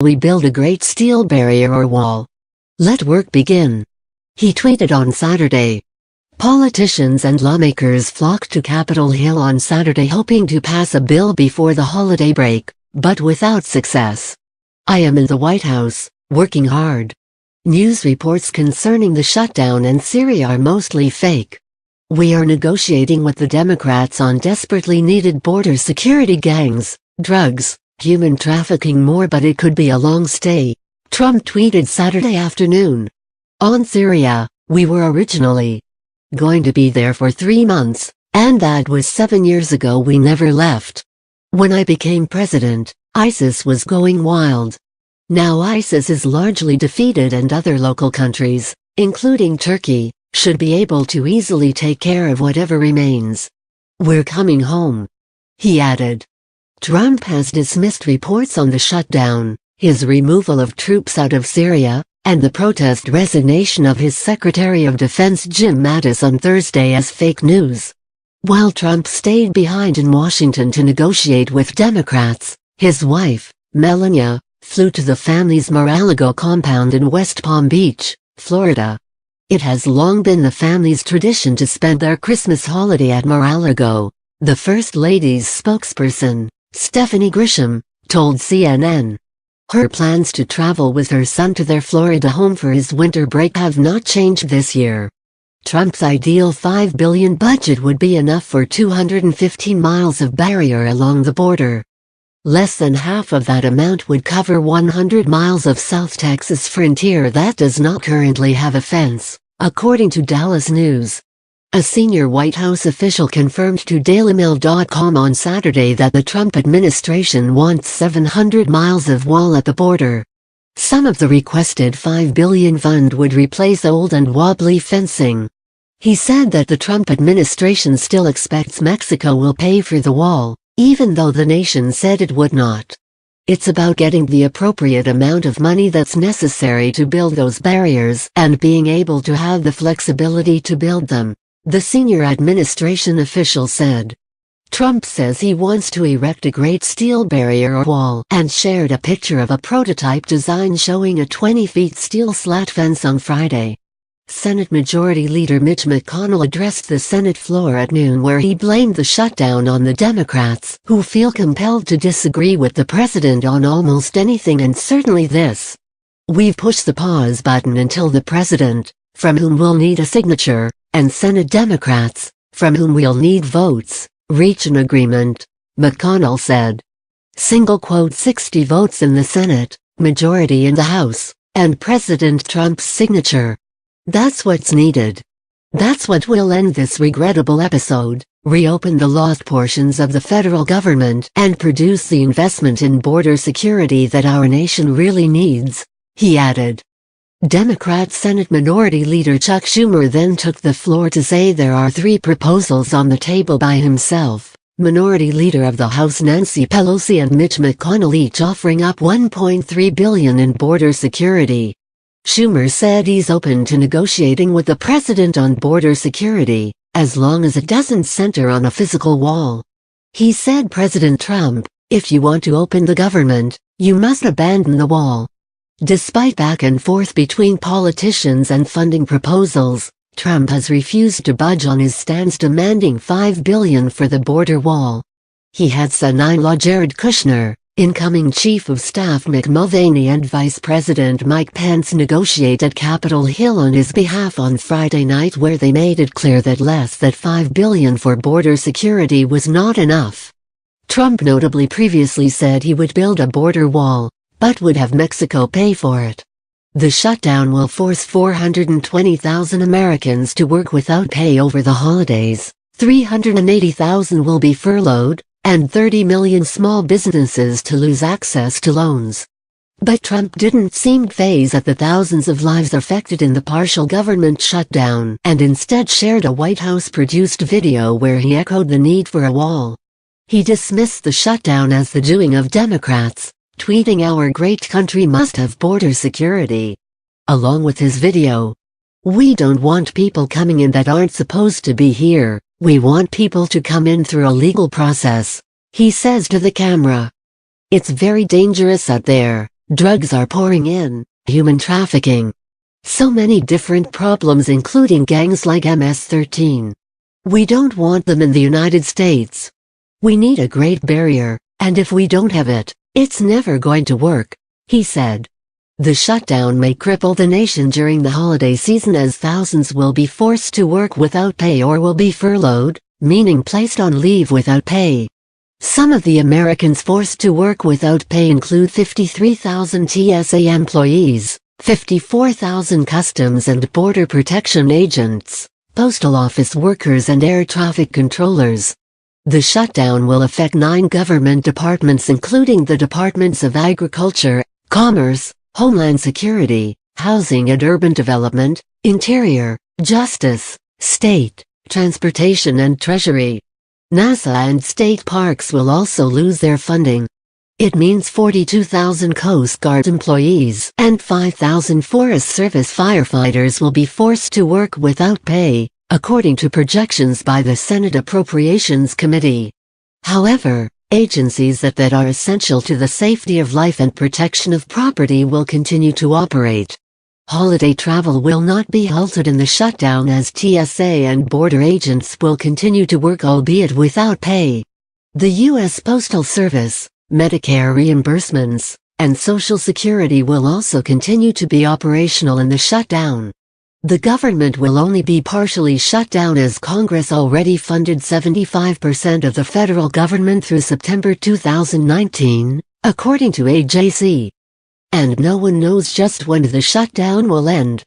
We build a great steel barrier or wall. Let work begin. He tweeted on Saturday. Politicians and lawmakers flocked to Capitol Hill on Saturday hoping to pass a bill before the holiday break, but without success. I am in the White House, working hard. News reports concerning the shutdown in Syria are mostly fake. We are negotiating with the Democrats on desperately needed border security, gangs, drugs, human trafficking more, but it could be a long stay, Trump tweeted Saturday afternoon. On Syria, we were originally going to be there for 3 months, and that was 7 years ago. We never left. When I became president, ISIS was going wild. Now ISIS is largely defeated and other local countries, including Turkey, should be able to easily take care of whatever remains. We're coming home. He added. Trump has dismissed reports on the shutdown, his removal of troops out of Syria, and the protest resignation of his Secretary of Defense Jim Mattis on Thursday as fake news. While Trump stayed behind in Washington to negotiate with Democrats, his wife, Melania, flew to the family's Mar-a-Lago compound in West Palm Beach, Florida. It has long been the family's tradition to spend their Christmas holiday at Mar-a-Lago, the First Lady's spokesperson, Stephanie Grisham, told CNN. Her plans to travel with her son to their Florida home for his winter break have not changed this year. Trump's ideal $5 billion budget would be enough for 215 miles of barrier along the border. Less than half of that amount would cover 100 miles of South Texas frontier that does not currently have a fence, according to Dallas News. A senior White House official confirmed to DailyMail.com on Saturday that the Trump administration wants 700 miles of wall at the border. Some of the requested $5 billion fund would replace old and wobbly fencing. He said that the Trump administration still expects Mexico will pay for the wall, even though the nation said it would not. It's about getting the appropriate amount of money that's necessary to build those barriers and being able to have the flexibility to build them, the senior administration official said. Trump says he wants to erect a great steel barrier or wall and shared a picture of a prototype design showing a 20-foot steel slat fence on Friday. Senate Majority Leader Mitch McConnell addressed the Senate floor at noon where he blamed the shutdown on the Democrats, who feel compelled to disagree with the president on almost anything and certainly this. We've pushed the pause button until the president, from whom we'll need a signature, and Senate Democrats, from whom we'll need votes, reach an agreement, McConnell said. Single quote 60 votes in the Senate, majority in the House, and President Trump's signature. That's what's needed. That's what will end this regrettable episode, reopen the lost portions of the federal government and produce the investment in border security that our nation really needs, he added. Democrat Senate Minority Leader Chuck Schumer then took the floor to say there are 3 proposals on the table by himself, Minority Leader of the House Nancy Pelosi and Mitch McConnell each offering up $1.3 billion in border security. Schumer said he's open to negotiating with the president on border security, as long as it doesn't center on a physical wall. He said, President Trump, if you want to open the government, you must abandon the wall. Despite back and forth between politicians and funding proposals, Trump has refused to budge on his stance demanding $5 billion for the border wall. He had son-in-law Jared Kushner, incoming Chief of Staff Mick Mulvaney and Vice President Mike Pence negotiate at Capitol Hill on his behalf on Friday night, where they made it clear that less than $5 billion for border security was not enough. Trump notably previously said he would build a border wall, but would have Mexico pay for it. The shutdown will force 420,000 Americans to work without pay over the holidays, 380,000 will be furloughed, and 30 million small businesses to lose access to loans. But Trump didn't seem fazed at the thousands of lives affected in the partial government shutdown and instead shared a White House-produced video where he echoed the need for a wall. He dismissed the shutdown as the doing of Democrats, tweeting, "Our great country must have border security." Along with his video, "We don't want people coming in that aren't supposed to be here, we want people to come in through a legal process," he says to the camera. "It's very dangerous out there, Drugs are pouring in, human trafficking. So many different problems including gangs like MS-13. We don't want them in the United States. We need a Great Barrier, and if we don't have it, it's never going to work, he said. The shutdown may cripple the nation during the holiday season as thousands will be forced to work without pay or will be furloughed, meaning placed on leave without pay. Some of the Americans forced to work without pay include 53,000 TSA employees, 54,000 Customs and Border Protection agents, postal office workers and air traffic controllers. The shutdown will affect 9 government departments including the Departments of Agriculture, Commerce, Homeland Security, Housing and Urban Development, Interior, Justice, State, Transportation and Treasury. NASA and state parks will also lose their funding. It means 42,000 Coast Guard employees and 5,000 Forest Service firefighters will be forced to work without pay, according to projections by the Senate Appropriations Committee. However, agencies that are essential to the safety of life and protection of property will continue to operate. Holiday travel will not be halted in the shutdown as TSA and border agents will continue to work albeit without pay. The U.S. Postal Service, Medicare reimbursements, and Social Security will also continue to be operational in the shutdown. The government will only be partially shut down as Congress already funded 75% of the federal government through September 2019, according to AJC. And no one knows just when the shutdown will end.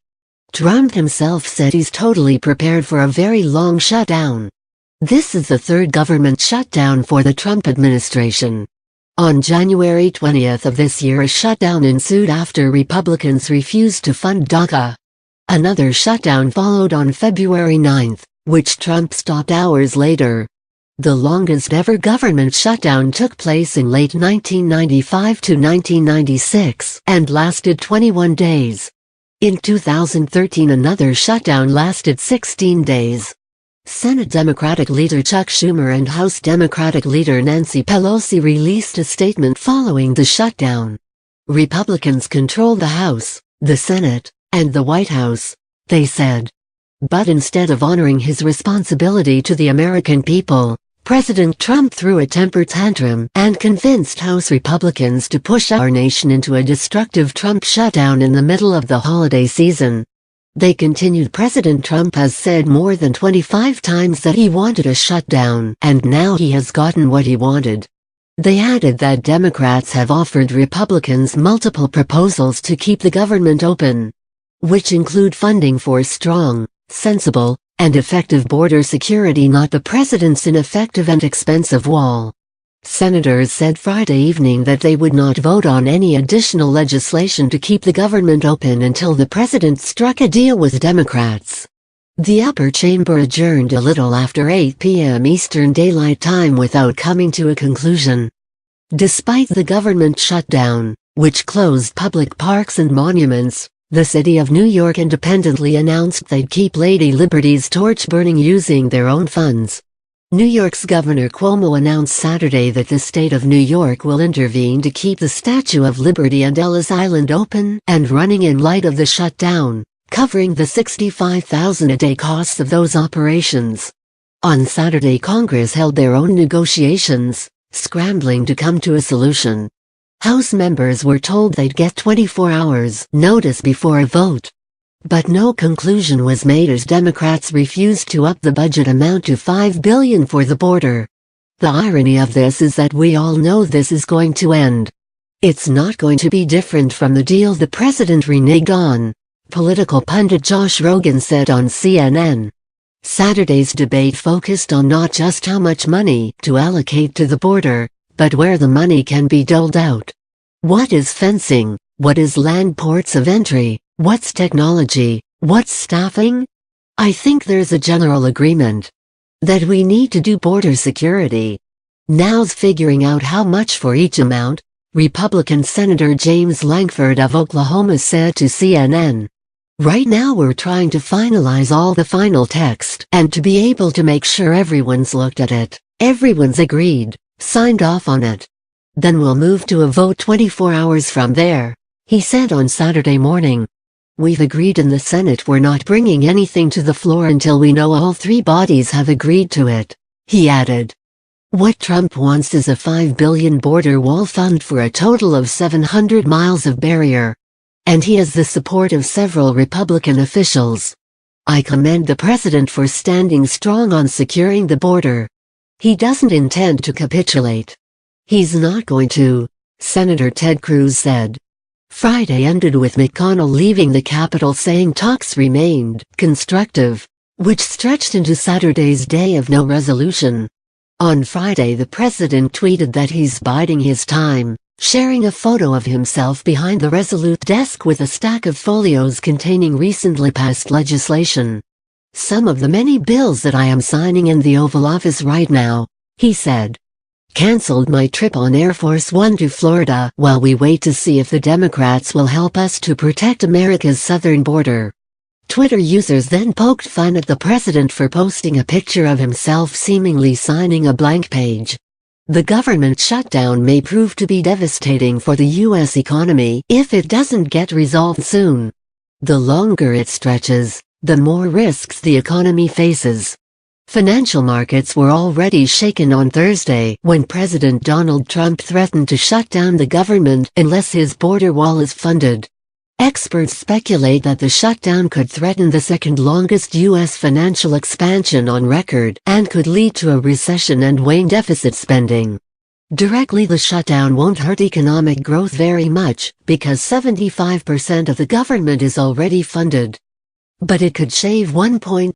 Trump himself said he's totally prepared for a very long shutdown. This is the third government shutdown for the Trump administration. On January 20th of this year a shutdown ensued after Republicans refused to fund DACA. Another shutdown followed on February 9th, which Trump stopped hours later. The longest ever government shutdown took place in late 1995 to 1996 and lasted 21 days. In 2013 another shutdown lasted 16 days. Senate Democratic leader Chuck Schumer and House Democratic leader Nancy Pelosi released a statement following the shutdown. Republicans control the House, the Senate, and the White House, they said. But instead of honoring his responsibility to the American people, President Trump threw a temper tantrum and convinced House Republicans to push our nation into a destructive Trump shutdown in the middle of the holiday season. They continued. President Trump has said more than 25 times that he wanted a shutdown, and now he has gotten what he wanted. They added that Democrats have offered Republicans multiple proposals to keep the government open, which include funding for strong, sensible, and effective border security, not the president's ineffective and expensive wall. Senators said Friday evening that they would not vote on any additional legislation to keep the government open until the president struck a deal with Democrats. The upper chamber adjourned a little after 8 p.m. Eastern Daylight Time without coming to a conclusion. Despite the government shutdown, which closed public parks and monuments, the city of New York independently announced they'd keep Lady Liberty's torch burning using their own funds. New York's Governor Cuomo announced Saturday that the state of New York will intervene to keep the Statue of Liberty and Ellis Island open and running in light of the shutdown, covering the $65,000 a day costs of those operations. On Saturday Congress held their own negotiations, scrambling to come to a solution. House members were told they'd get 24 hours notice before a vote. But no conclusion was made as Democrats refused to up the budget amount to $5 billion for the border. The irony of this is that we all know this is going to end. It's not going to be different from the deal the president reneged on, political pundit Josh Rogan said on CNN. Saturday's debate focused on not just how much money to allocate to the border, but where the money can be doled out. What is fencing? What is land ports of entry? What's technology? What's staffing? I think there's a general agreement that we need to do border security. Now's figuring out how much for each amount, Republican Senator James Lankford of Oklahoma said to CNN. Right now we're trying to finalize all the final text and to be able to make sure everyone's looked at it, everyone's agreed, signed off on it. Then we'll move to a vote 24 hours from there, he said on Saturday morning. We've agreed in the Senate we're not bringing anything to the floor until we know all three bodies have agreed to it, he added. What Trump wants is a $5 billion border wall fund for a total of 700 miles of barrier. And he has the support of several Republican officials. I commend the president for standing strong on securing the border. He doesn't intend to capitulate. He's not going to, Senator Ted Cruz said. Friday ended with McConnell leaving the Capitol saying talks remained constructive, which stretched into Saturday's day of no resolution. On Friday the president tweeted that he's biding his time, sharing a photo of himself behind the Resolute desk with a stack of folios containing recently passed legislation. Some of the many bills that I am signing in the Oval Office right now, he said. Canceled my trip on Air Force One to Florida while we wait to see if the Democrats will help us to protect America's southern border. Twitter users then poked fun at the president for posting a picture of himself seemingly signing a blank page. The government shutdown may prove to be devastating for the U.S. economy if it doesn't get resolved soon. The longer it stretches, the more risks the economy faces. Financial markets were already shaken on Thursday when President Donald Trump threatened to shut down the government unless his border wall is funded. Experts speculate that the shutdown could threaten the second-longest U.S. financial expansion on record and could lead to a recession and wane deficit spending. Directly, the shutdown won't hurt economic growth very much because 75% of the government is already funded. But it could shave 1.2